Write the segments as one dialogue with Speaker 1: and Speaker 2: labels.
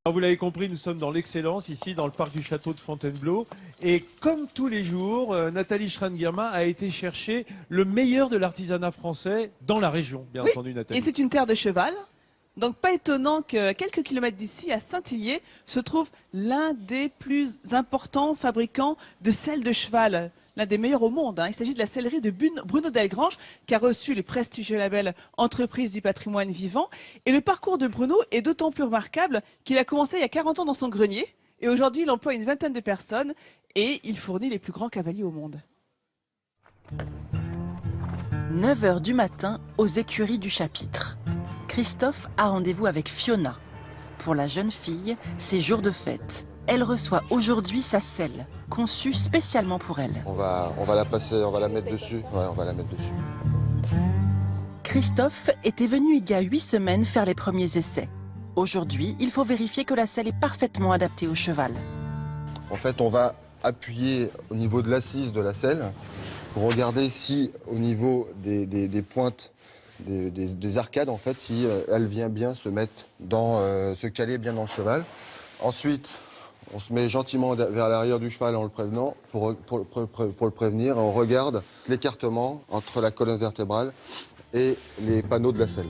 Speaker 1: Alors, vous l'avez compris, nous sommes dans l'excellence, ici, dans le parc du château de Fontainebleau. Et comme tous les jours, Nathalie Schrein-Guillermin a été chercher le meilleur de l'artisanat français dans la région, bien entendu, Nathalie.
Speaker 2: Et c'est une terre de cheval. Donc pas étonnant qu'à quelques kilomètres d'ici, à Saint-Hillier, se trouve l'un des plus importants fabricants de selle de cheval. L'un des meilleurs au monde. Il s'agit de la sellerie de Bruno Delgrange, qui a reçu le prestigieux label Entreprise du patrimoine vivant. Et le parcours de Bruno est d'autant plus remarquable qu'il a commencé il y a 40 ans dans son grenier. Et aujourd'hui, il emploie une vingtaine de personnes et il fournit les plus grands cavaliers au monde.
Speaker 3: 9 h du matin, aux écuries du chapitre. Christophe a rendez-vous avec Fiona. Pour la jeune fille, c'est jour de fête. Elle reçoit aujourd'hui sa selle, conçue spécialement pour elle.
Speaker 4: On va la passer, on va la mettre dessus. Ouais, on va la mettre dessus.
Speaker 3: Christophe était venu il y a 8 semaines faire les premiers essais. Aujourd'hui, il faut vérifier que la selle est parfaitement adaptée au cheval.
Speaker 4: En fait, on va appuyer au niveau de l'assise de la selle pour regarder si au niveau des pointes, des arcades, en fait, si elle vient bien se mettre se caler bien dans le cheval. Ensuite, on se met gentiment vers l'arrière du cheval en le prévenant, pour le prévenir. On regarde l'écartement entre la colonne vertébrale et les panneaux de la selle.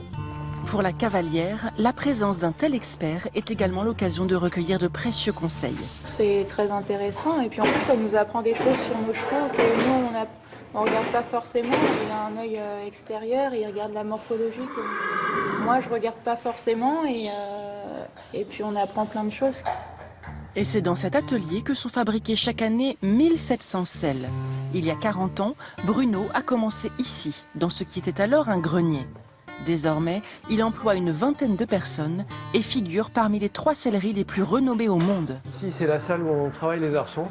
Speaker 3: Pour la cavalière, la présence d'un tel expert est également l'occasion de recueillir de précieux conseils.
Speaker 5: C'est très intéressant et puis en plus ça nous apprend des choses sur nos chevaux que nous on ne regarde pas forcément. Il a un œil extérieur, il regarde la morphologie que moi je ne regarde pas forcément et puis on apprend plein de choses.
Speaker 3: Et c'est dans cet atelier que sont fabriquées chaque année 1700 selles. Il y a 40 ans, Bruno a commencé ici, dans ce qui était alors un grenier. Désormais, il emploie une vingtaine de personnes et figure parmi les 3 selleries les plus renommées au monde.
Speaker 6: Ici, c'est la salle où on travaille les arçons.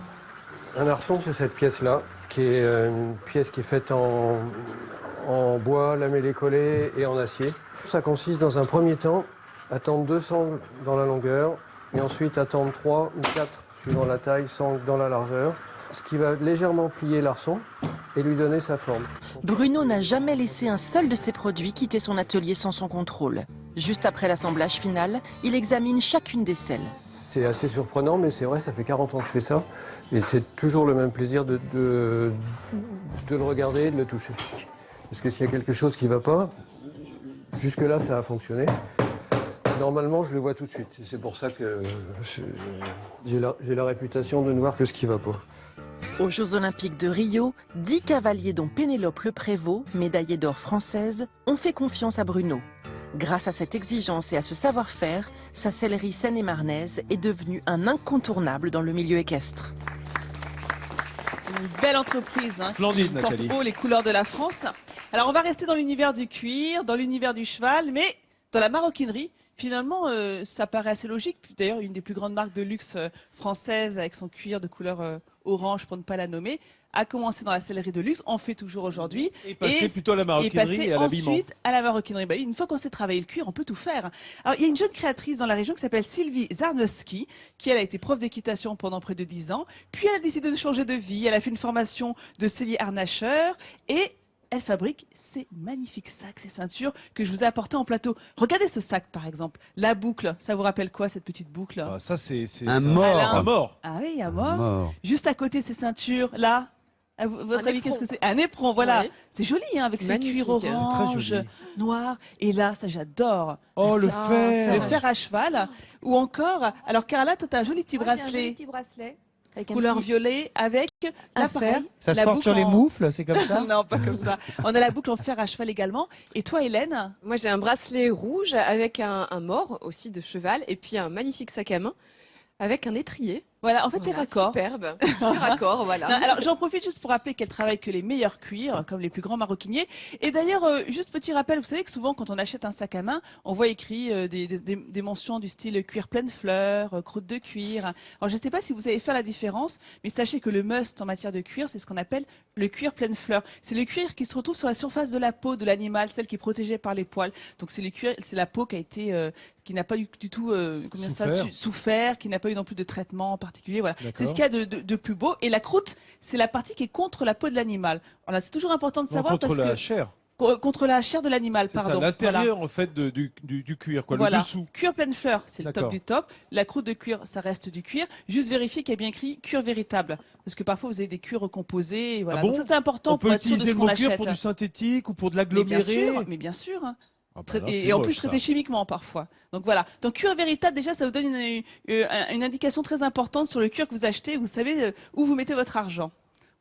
Speaker 6: Un arçon, c'est cette pièce-là, qui est une pièce qui est faite en bois, lamellé collé et en acier. Ça consiste dans un premier temps à tendre 2 sangles dans la longueur et ensuite à tendre 3 ou 4, suivant la taille, sangles dans la largeur, ce qui va légèrement plier l'arçon et lui donner sa forme.
Speaker 3: Bruno n'a jamais laissé un seul de ses produits quitter son atelier sans son contrôle. Juste après l'assemblage final, il examine chacune des selles.
Speaker 6: C'est assez surprenant, mais c'est vrai, ça fait 40 ans que je fais ça. Et c'est toujours le même plaisir de le regarder et de le toucher. Parce que s'il y a quelque chose qui ne va pas, jusque-là, ça a fonctionné. Normalement, je le vois tout de suite. C'est pour ça que j'ai la réputation de ne voir que ce qui ne va pas.
Speaker 3: Aux Jeux Olympiques de Rio, 10 cavaliers dont Pénélope Le Prévost, médaillée d'or française, ont fait confiance à Bruno. Grâce à cette exigence et à ce savoir-faire, sa sellerie seine-et-marnaise est devenue un incontournable dans le milieu équestre.
Speaker 2: Une belle entreprise
Speaker 1: Splendide,
Speaker 2: qui porte
Speaker 1: Nathalie.
Speaker 2: haut les couleurs de la France. Alors on va rester dans l'univers du cuir, dans l'univers du cheval, mais dans la maroquinerie. Finalement, ça paraît assez logique. D'ailleurs, une des plus grandes marques de luxe françaises, avec son cuir de couleur orange, pour ne pas la nommer, a commencé dans la sellerie de luxe, en fait toujours aujourd'hui.
Speaker 1: Et passé plutôt à la maroquinerie et à l'habillement.
Speaker 2: Ensuite à la maroquinerie. Bah, une fois qu'on sait travailler le cuir, on peut tout faire. Alors, il y a une jeune créatrice dans la région qui s'appelle Sylvie Zarnowski, qui elle a été prof d'équitation pendant près de 10 ans. Puis elle a décidé de changer de vie. Elle a fait une formation de sellier harnacheur et elle fabrique ces magnifiques sacs, ces ceintures que je vous ai apportés en plateau. Regardez ce sac, par exemple. La boucle, ça vous rappelle quoi, cette petite boucle?
Speaker 1: Ah, ça, c'est
Speaker 7: Un mort.
Speaker 1: Un mort.
Speaker 2: Ah oui, un mort. Juste à côté, ces ceintures, là. À votre avis, qu'est-ce que c'est? Un éperon, voilà.
Speaker 8: Oui.
Speaker 2: C'est joli, hein, avec ces cuirs
Speaker 8: magnifique.
Speaker 1: C'est très
Speaker 2: orange,
Speaker 1: joli.
Speaker 2: noir. Et là, ça, j'adore.
Speaker 1: Oh, le fer.
Speaker 2: Le fer à cheval. Ou encore, alors Carla, toi, t'as un joli petit
Speaker 8: Moi, j'ai un
Speaker 2: bracelet.
Speaker 8: joli petit bracelet. Avec un
Speaker 2: Couleur
Speaker 8: petit-
Speaker 2: violet avec
Speaker 8: Un
Speaker 2: là,
Speaker 8: fer.
Speaker 2: pareil,
Speaker 7: Ça se
Speaker 2: la
Speaker 7: porte
Speaker 2: boucle
Speaker 7: sur les
Speaker 2: en-
Speaker 7: moufles, c'est comme ça?
Speaker 2: Non, pas comme ça. On a la boucle en fer à cheval également. Et toi, Hélène?
Speaker 8: Moi, j'ai un bracelet rouge avec un mors aussi de cheval et puis un magnifique sac à main avec un étrier.
Speaker 2: Voilà, en fait, t'es
Speaker 8: Voilà,
Speaker 2: raccord.
Speaker 8: superbe. Je suis raccord, voilà.
Speaker 2: Non, alors j'en profite juste pour rappeler qu'elle travaille que les meilleurs cuirs, comme les plus grands maroquiniers. Et d'ailleurs, juste petit rappel, vous savez que souvent quand on achète un sac à main, on voit écrit des mentions du style cuir pleine fleur, croûte de cuir. Alors je ne sais pas si vous savez faire la différence, mais sachez que le must en matière de cuir, c'est ce qu'on appelle le cuir pleine fleur. C'est le cuir qui se retrouve sur la surface de la peau de l'animal, celle qui est protégée par les poils. Donc c'est le cuir, c'est la peau qui a été, qui n'a pas du tout souffert, qui n'a pas eu non plus de traitement en particulier. Voilà. C'est ce qu'il y a de plus beau. Et la croûte, c'est la partie qui est contre la peau de l'animal. Voilà, c'est toujours important de savoir
Speaker 1: contre
Speaker 2: parce
Speaker 1: la
Speaker 2: que
Speaker 1: chair.
Speaker 2: contre la chair de l'animal,
Speaker 1: C'est ça,
Speaker 2: pardon.
Speaker 1: l'intérieur en fait du cuir, quoi,
Speaker 2: Voilà.
Speaker 1: le dessous.
Speaker 2: Cuir pleine fleur, c'est le top
Speaker 1: D'accord.
Speaker 2: du top. La croûte de cuir, ça reste du cuir. Juste vérifier qu'il y a bien écrit cuir véritable. Parce que parfois, vous avez des cuirs recomposés. Et voilà.
Speaker 1: Ah bon
Speaker 2: Donc ça, c'est important
Speaker 1: On
Speaker 2: pour
Speaker 1: peut
Speaker 2: être sûr de
Speaker 1: utiliser
Speaker 2: ce
Speaker 1: le
Speaker 2: qu'on
Speaker 1: mot cuir
Speaker 2: achète.
Speaker 1: pour du synthétique ou pour de
Speaker 2: Mais bien
Speaker 1: l'aggloméré.
Speaker 2: sûr, mais bien sûr. Hein.
Speaker 1: Ah bah non, c'est
Speaker 2: Et en
Speaker 1: moche,
Speaker 2: plus
Speaker 1: ça.
Speaker 2: traité chimiquement parfois. Donc voilà. Donc cuir véritable, déjà, ça vous donne une indication très importante sur le cuir que vous achetez. Vous savez où vous mettez votre argent.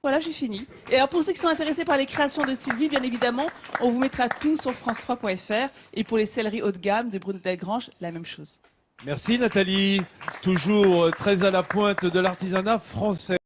Speaker 2: Voilà, j'ai fini. Et alors pour ceux qui sont intéressés par les créations de Sylvie, bien évidemment, on vous mettra tout sur france3.fr. Et pour les céleris haut de gamme de Bruno Delgrange, la même chose.
Speaker 1: Merci Nathalie, toujours très à la pointe de l'artisanat français.